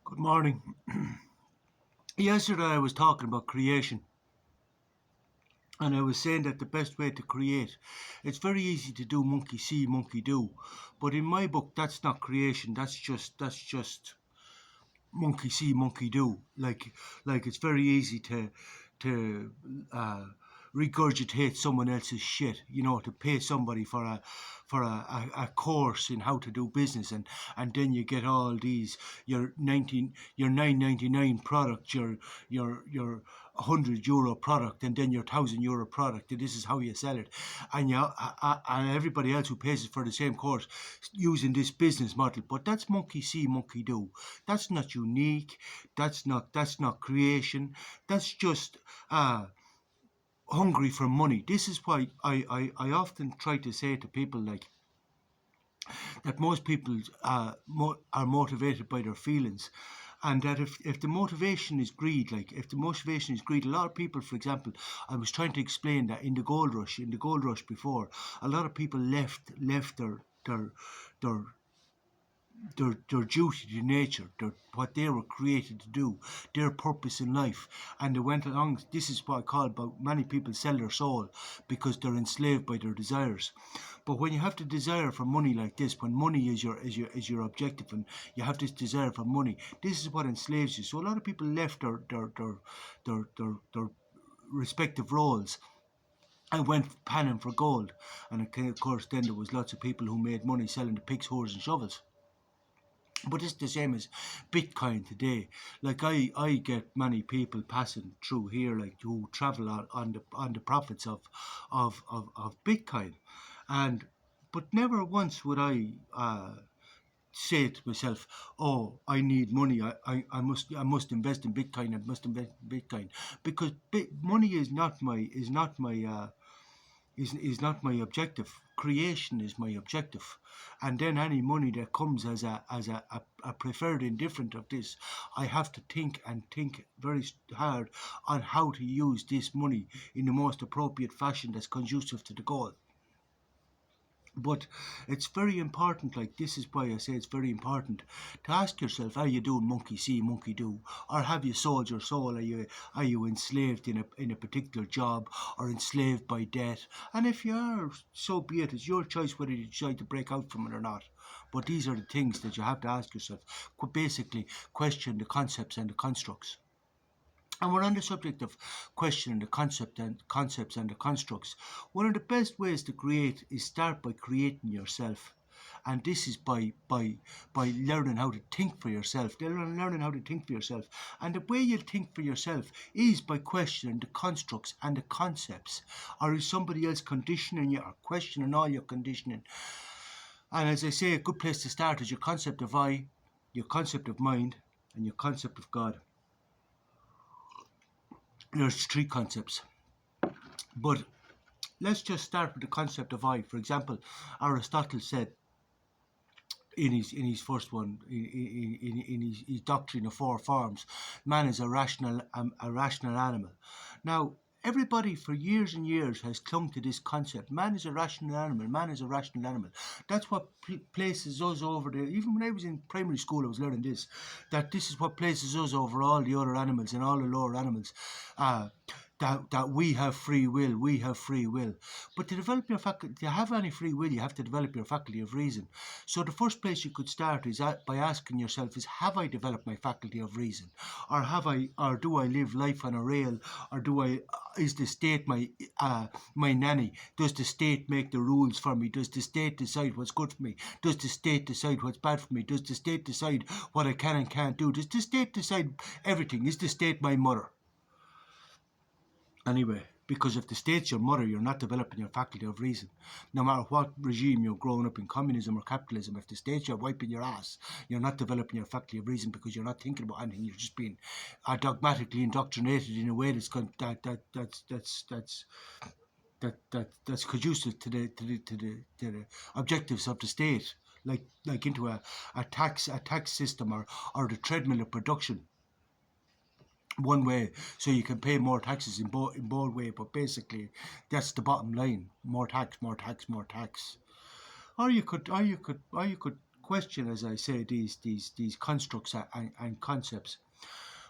Good morning. Yesterday I was talking about creation, and I was saying that the best way to create, it's very easy to do monkey see, monkey do, but in my book that's not creation. That's just monkey see, monkey do. Like it's very easy to regurgitate someone else's shit. To pay somebody for a course in how to do business, and then you get all these your 9.99 product, your €100 product, and then your €1,000 product, and this is how you sell it, and everybody else who pays for the same course using this business model. But that's monkey see, monkey do. That's not unique. That's not creation. That's just hungry for money. This is why I often try to say to people like that most people are motivated by their feelings, and that if the motivation is greed, a lot of people, for example, I was trying to explain that in the gold rush before, a lot of people left their duty to nature, what they were created to do, their purpose in life, and they went along. This is what I call about many people sell their soul because they're enslaved by their desires. But when you have to desire for money like this, when money is your objective, and you have this desire for money, this is what enslaves you. So a lot of people left their respective roles and went panning for gold. And of course, then there was lots of people who made money selling the picks, whores, and shovels. But it's the same as Bitcoin today. Like I get many people passing through here, like who travel on the profits of Bitcoin, and but never once would I say to myself, "Oh, I need money. I must invest in Bitcoin. I must invest in Bitcoin," because money is not my objective. Creation is my objective, and then any money that comes as a preferred indifferent of this, I have to think very hard on how to use this money in the most appropriate fashion that's conducive to the goal. But it's very important, like this is why I say it's very important to ask yourself, are you doing monkey see, monkey do? Or have you sold your soul? Are you enslaved in a particular job, or enslaved by debt? And if you are, so be it. It's your choice whether you decide to break out from it or not. But these are the things that you have to ask yourself. Basically, question the concepts and the constructs. And we're on the subject of questioning the concepts and the constructs. One of the best ways to create is start by creating yourself. And this is by learning how to think for yourself. Learning how to think for yourself. And the way you think for yourself is by questioning the constructs and the concepts. Or is somebody else conditioning you, or questioning all your conditioning? And as I say, a good place to start is your concept of I, your concept of mind, and your concept of God. There's three concepts. But let's just start with the concept of I. For example, Aristotle said in his first one, in his doctrine of four forms, man is a rational animal. Now, everybody for years and years has clung to this concept. Man is a rational animal. Man is a rational animal. That's what places us over there. Even when I was in primary school, I was learning this. That this is what places us over all the other animals and all the lower animals. That we have free will. We have free will. But to develop your faculty, to have any free will, you have to develop your faculty of reason. So the first place you could start is by asking yourself: is have I developed my faculty of reason, or do I live life on a rail, or do I? Is the state my nanny? Does the state make the rules for me? Does the state decide what's good for me? Does the state decide what's bad for me? Does the state decide what I can and can't do? Does the state decide everything? Is the state my mother? Anyway, because if the state's your mother, you're not developing your faculty of reason. No matter what regime you're growing up in, communism or capitalism, if the state's you're wiping your ass, you're not developing your faculty of reason, because you're not thinking about anything. You're just being dogmatically indoctrinated in a way that's conducive to the objectives of the state, like into a tax system, or the treadmill of production one way, so you can pay more taxes in both way. But basically, that's the bottom line: more tax, more tax, more tax. Or you could question, as I say, these constructs and concepts.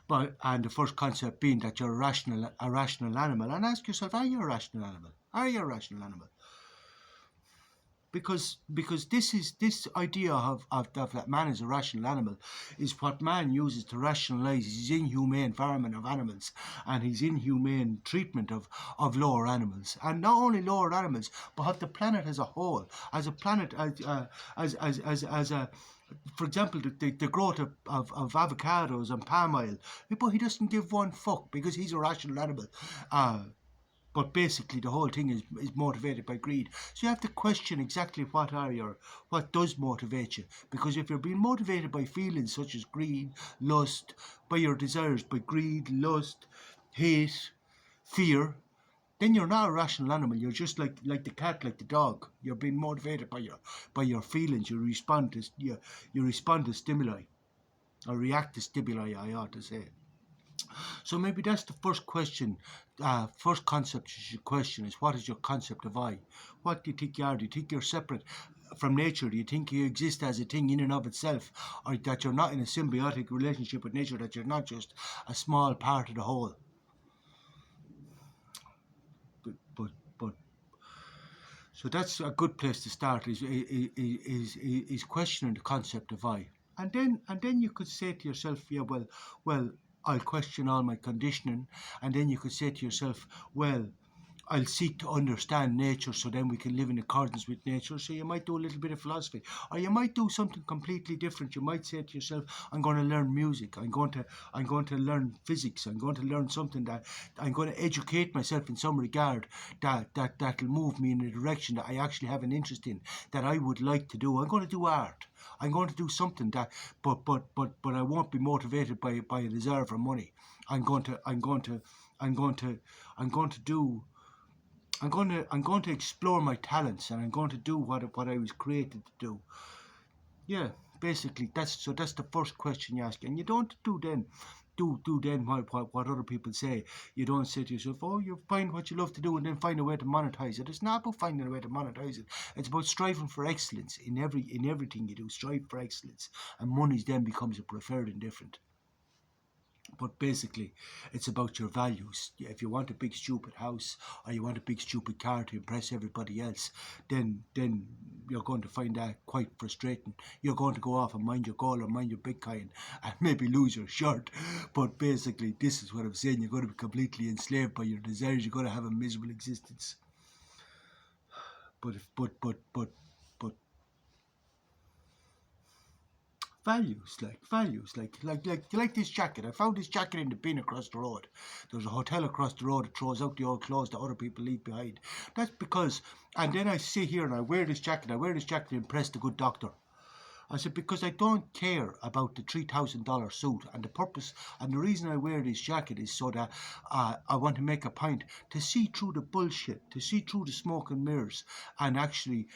And the first concept being that you're a rational animal, and ask yourself, are you a rational animal? Are you a rational animal? Because this idea of that man is a rational animal is what man uses to rationalize his inhumane farming of animals and his inhumane treatment of lower animals, and not only lower animals but of the planet as a whole, as a planet, as a, for example, the growth of avocados and palm oil. But he doesn't give one fuck because he's a rational animal. But basically, the whole thing is motivated by greed. So you have to question exactly what does motivate you. Because if you're being motivated by feelings such as greed, lust, by your desires, by greed, lust, hate, fear, then you're not a rational animal. You're just like the cat, like the dog. You're being motivated by your feelings. You respond to stimuli, or react to stimuli, I ought to say. So maybe that's the first question, first concept you should question is, what is your concept of I? What do you think you are? Do you think you're separate from nature? Do you think you exist as a thing in and of itself? Or that you're not in a symbiotic relationship with nature, that you're not just a small part of the whole? But so that's a good place to start, is questioning the concept of I. And then you could say to yourself, yeah, well, I'll question all my conditioning. And then you could say to yourself, well, I'll seek to understand nature so then we can live in accordance with nature. So you might do a little bit of philosophy, or you might do something completely different. You might say to yourself, I'm going to learn music. I'm going to learn physics. I'm going to learn something that I'm going to educate myself in some regard that'll move me in a direction that I actually have an interest in, that I would like to do. I'm going to do art. I'm going to do something that, but I won't be motivated by a desire for money. I'm going to do. I'm going to explore my talents, and I'm going to do what I was created to do. Yeah, basically that's the first question you ask, and you don't do then what other people say. You don't say to yourself, oh, you find what you love to do and then find a way to monetize it. It's not about finding a way to monetize it. It's about striving for excellence in everything you do. Strive for excellence, and money then becomes a preferred indifferent. But basically, it's about your values. If you want a big stupid house, or you want a big stupid car to impress everybody else, then you're going to find that quite frustrating. You're going to go off and mind your goal or mind your Bitcoin and maybe lose your shirt. But basically, this is what I'm saying. You're going to be completely enslaved by your desires. You're going to have a miserable existence. But values, like this jacket. I found this jacket in the bin across the road. There's a hotel across the road that throws out the old clothes that other people leave behind. That's because, and then I sit here and I wear this jacket. I wear this jacket to impress the good doctor. I said, because I don't care about the $3,000 suit, and the purpose and the reason I wear this jacket is so that I want to make a point to see through the bullshit, to see through the smoke and mirrors, and actually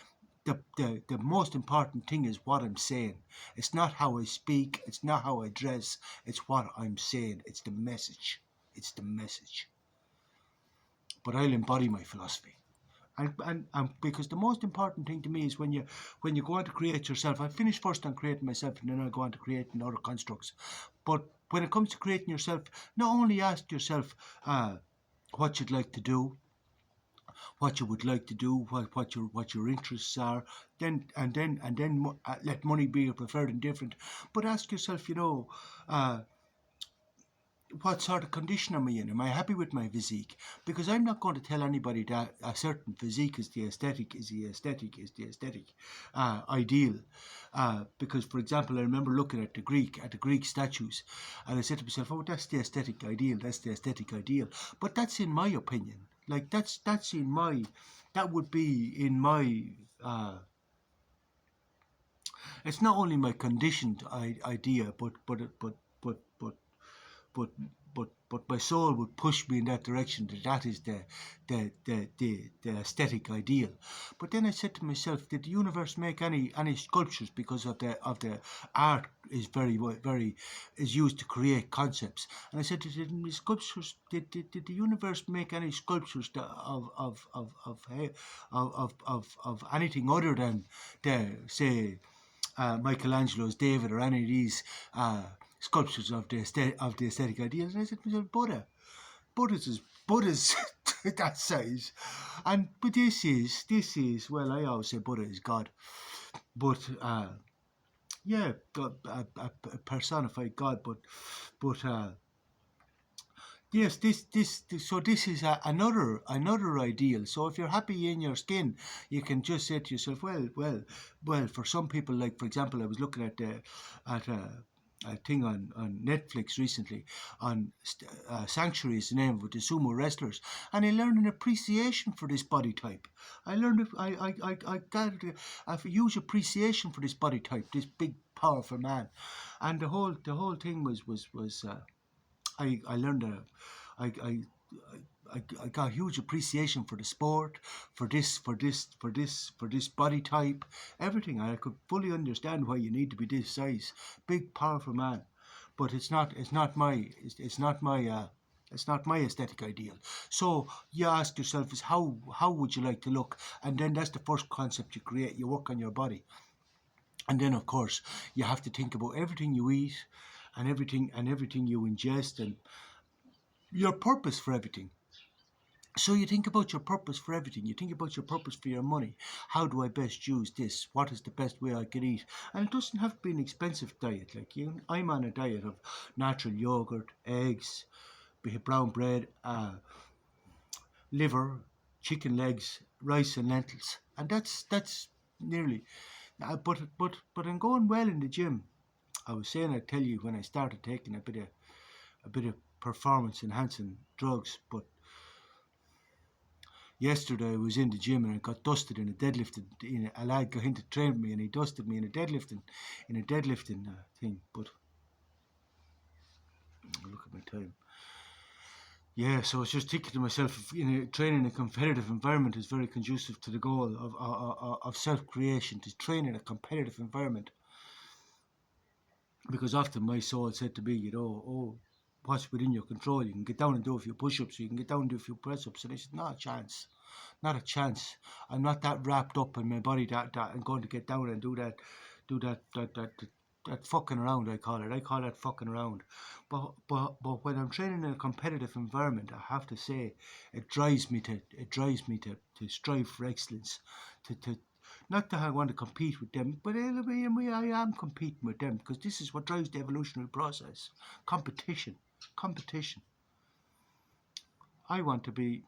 the most important thing is what I'm saying. It's not how I speak, it's not how I dress, it's what I'm saying. It's the message. It's the message. But I'll embody my philosophy. And because the most important thing to me is when you go on to create yourself. I finish first on creating myself, and then I go on to creating other constructs. But when it comes to creating yourself, not only ask yourself what you'd like to do, what you would like to do, what your interests are, then let money be your preferred indifferent. But ask yourself, what sort of condition am I in? Am I happy with my physique? Because I'm not going to tell anybody that a certain physique is the aesthetic ideal. Because, for example, I remember looking at the Greek statues, and I said to myself, "Oh, that's the aesthetic ideal. That's the aesthetic ideal." But that's in my opinion. Like that would be in my. It's not only my conditioned idea, but but my soul would push me in that direction, that is the aesthetic ideal. But then I said to myself, did the universe make any sculptures, because of the art is very is used to create concepts? And I said, did the universe make any sculptures of anything other than the, say, Michelangelo's David or any of these sculptures of the aesthetic ideals. And I said to myself, Buddha's that size, but this is well, I always say Buddha is God, but yeah, God, a personified God, but yes, so this is another ideal. So if you're happy in your skin, you can just say to yourself, well. For some people, like for example, I was looking at a thing on Netflix recently on Sanctuary is the name of it, the sumo wrestlers, and I learned an appreciation for this body type. I learned I got a huge appreciation for this body type, this big powerful man, and the whole thing was. I learned I got huge appreciation for the sport, for this body type, everything. I could fully understand why you need to be this size, big powerful man, but it's not my aesthetic ideal. So you ask yourself is how would you like to look, and then that's the first concept you create. You work on your body, and then of course you have to think about everything you eat, and everything you ingest, and your purpose for everything. So you think about your purpose for everything. You think about your purpose for your money. How do I best use this? What is the best way I can eat? And it doesn't have to be an expensive diet. Like I'm on a diet of natural yogurt, eggs, brown bread, liver, chicken legs, rice and lentils, and that's nearly. But I'm going well in the gym. I was saying I'd tell you when I started taking a bit of performance enhancing drugs, but yesterday I was in the gym and I got dusted in a deadlifting. A lad got in to train me and he dusted me in a deadlifting thing. But look at my time. Yeah, so I was just thinking to myself, training in a competitive environment is very conducive to the goal of self-creation, to train in a competitive environment. Because often my soul said to me, oh, what's within your control? You can get down and do a few push-ups, you can get down and do a few press-ups. And I said, not a chance. Not a chance. I'm not that wrapped up in my body that I'm going to get down and do that fucking around. I call that fucking around. But when I'm training in a competitive environment, I have to say it drives me to strive for excellence, to not that I want to compete with them, but I am competing with them because this is what drives the evolutionary process. Competition. I want to be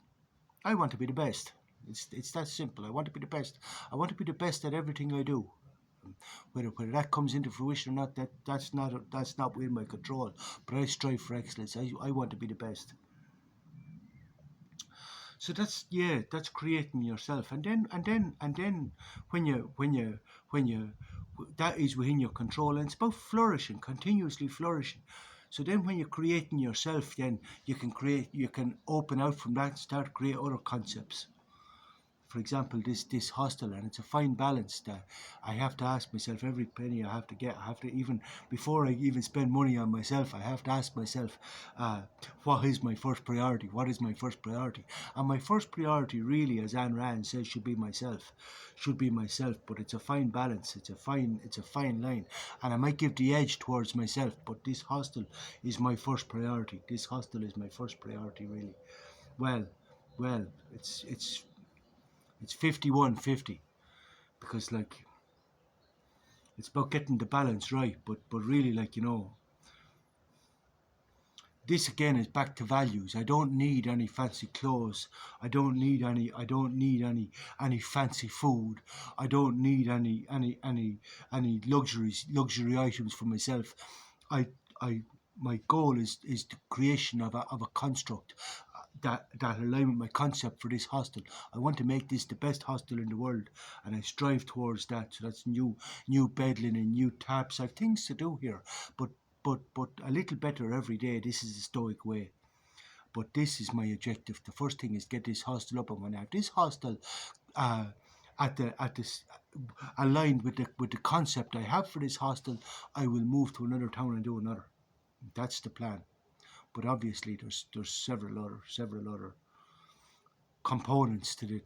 I want to be the best. It's that simple. I want to be the best. I want to be the best at everything I do. Whether that comes into fruition or not, that's not within my control. But I strive for excellence. I want to be the best. So that's creating yourself, and then when you that is within your control, and it's about flourishing, continuously flourishing. So then when you're creating yourself, then you can open out from that and start to create other concepts. For example, this hostel, and it's a fine balance that I have to ask myself every penny I have to get. I have to, even before I even spend money on myself, I have to ask myself, what is my first priority? What is my first priority? And my first priority, really, as Ayn Rand says, should be myself. Should be myself. But it's a fine balance. It's a fine line, and I might give the edge towards myself. But this hostel is my first priority. This hostel is my first priority, really. Well, well, it's 51-50, because like it's about getting the balance right, but really, like, this again is back to values. I don't need any fancy clothes. I don't need any fancy food. I don't need any luxury items for myself. I I My goal is the creation of a construct that align with my concept for this hostel. I want to make this the best hostel in the world, and I strive towards that. So that's new bed linen, new taps. I've things to do here, but a little better every day. This is the Stoic way. But this is my objective. The first thing is get this hostel up, and when I have this hostel uh, at this aligned with the concept I have for this hostel, I will move to another town and do another. That's the plan. But obviously, there's several other components to the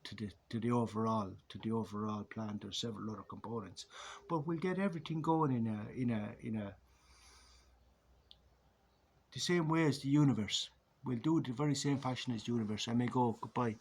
to the overall plan. There's several other components, but we'll get everything going in a the same way as the universe. We'll do it the very same fashion as the universe. I may go. Goodbye.